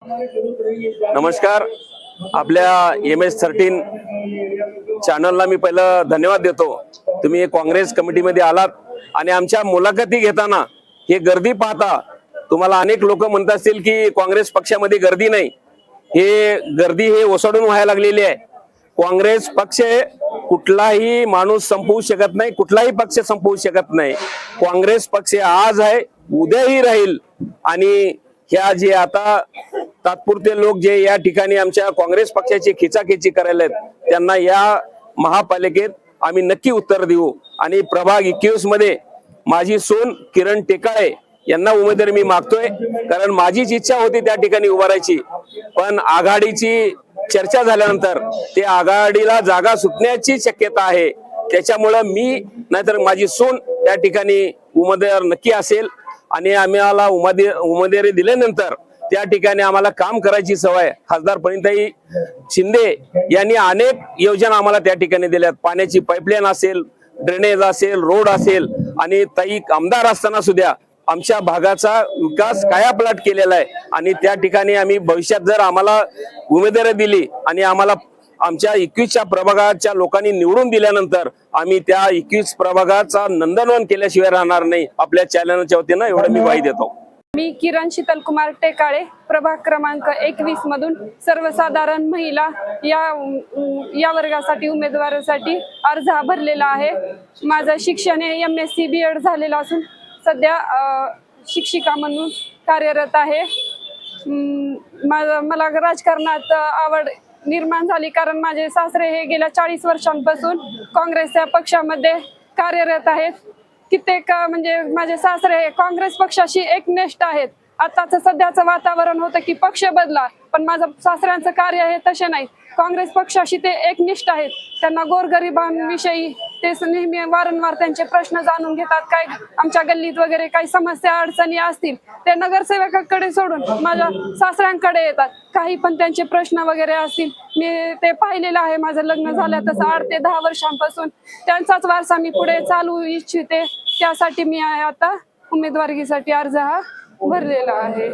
नमस्कार. आपल्या MS13 चॅनलला मी पहिलं धन्यवाद देतो. तुम्ही काँग्रेस कमिटीमध्ये आलात आणि आमच्या मुलाखती घेताना हे गर्दी पाहता तुम्हाला अनेक लोक म्हणत असतील की काँग्रेस पक्षामध्ये गर्दी नाही. हे गर्दी हे ओसडून व्हायला लागलेली आहे. काँग्रेस पक्ष कुठलाही माणूस संपवू शकत नाही, कुठलाही पक्ष संपवू शकत नाही. काँग्रेस पक्ष आज आहे, उद्याही राहील. आणि ह्या जे आता तात्पुरते लोक जे या ठिकाणी आमच्या काँग्रेस पक्षाची खिचाखिची करायला आहेत त्यांना या महापालिकेत आम्ही नक्की उत्तर देऊ. आणि प्रभाग 21 मध्ये माझी सून किरण टेकाळे यांना उमेदवारी मी मागतोय, कारण माझीच इच्छा होती त्या ठिकाणी उभारायची. पण आघाडीची चर्चा झाल्यानंतर ते आघाडीला जागा सुटण्याची शक्यता आहे. त्याच्यामुळे मी नाहीतर माझी सून त्या ठिकाणी उमेदवार नक्की असेल. आणि आम्हाला उमेदवारी दिल्यानंतर त्या ठिकाणी आम्हाला काम करायची सवय. खासदार परिणताई शिंदे यांनी अनेक योजना आम्हाला त्या ठिकाणी दिल्यात. पाण्याची पाईपलाईन असेल, ड्रेनेज असेल, रोड असेल. आणि ताई आमदार असताना सुद्धा आमच्या भागाचा विकास कायापालट केलेला आहे. आणि त्या ठिकाणी आम्ही भविष्यात जर आम्हाला उमेदवारी दिली आणि आम्हाला आमच्या 21च्या प्रभागाच्या लोकांनी निवडून दिल्यानंतर आम्ही त्या 21 प्रभागाचा नंदनवन केल्याशिवाय राहणार नाही. आपल्या चॅनलच्या वतीनं एवढं मी ग्वाही देतो. मी किरण शीतल कुमार टेकाळे, प्रभाग क्रमांक 21 मधून सर्वसाधारण महिला या वर्गासाठी उमेदवारासाठी अर्ज भरलेला आहे. माझं शिक्षण हे MSc B.Ed झालेलं असून सध्या शिक्षिका म्हणून कार्यरत आहे. मला राजकारणात आवड निर्माण झाली कारण माझे सासरे हे गेल्या 40 वर्षांपासून काँग्रेसच्या पक्षामध्ये कार्यरत आहेत. कित्येक म्हणजे माझे सासरे हे काँग्रेस पक्षाशी एकनिष्ठ आहेत. आताच सध्याचं वातावरण होतं की पक्ष बदला, पण माझं सासऱ्यांचं कार्य हे तसे नाही. काँग्रेस पक्षाशी ते एकनिष्ठ आहेत. त्यांना गोरगरिबांविषयी ते नेहमी वारंवार त्यांचे प्रश्न जाणून घेतात. काय आमच्या गल्लीत वगैरे काही समस्या अडचणी असतील ते नगरसेवकाकडे सोडून माझ्या सासऱ्यांकडे येतात. काही पण त्यांचे प्रश्न वगैरे असतील मी ते पाहिलेलं आहे. माझं लग्न झालं तसं 8 ते 10 वर्षांपासून त्यांचाच वारसा मी पुढे चालू इच्छिते. त्यासाठी मी आता उमेदवारीसाठी अर्ज हा भरलेला आहे.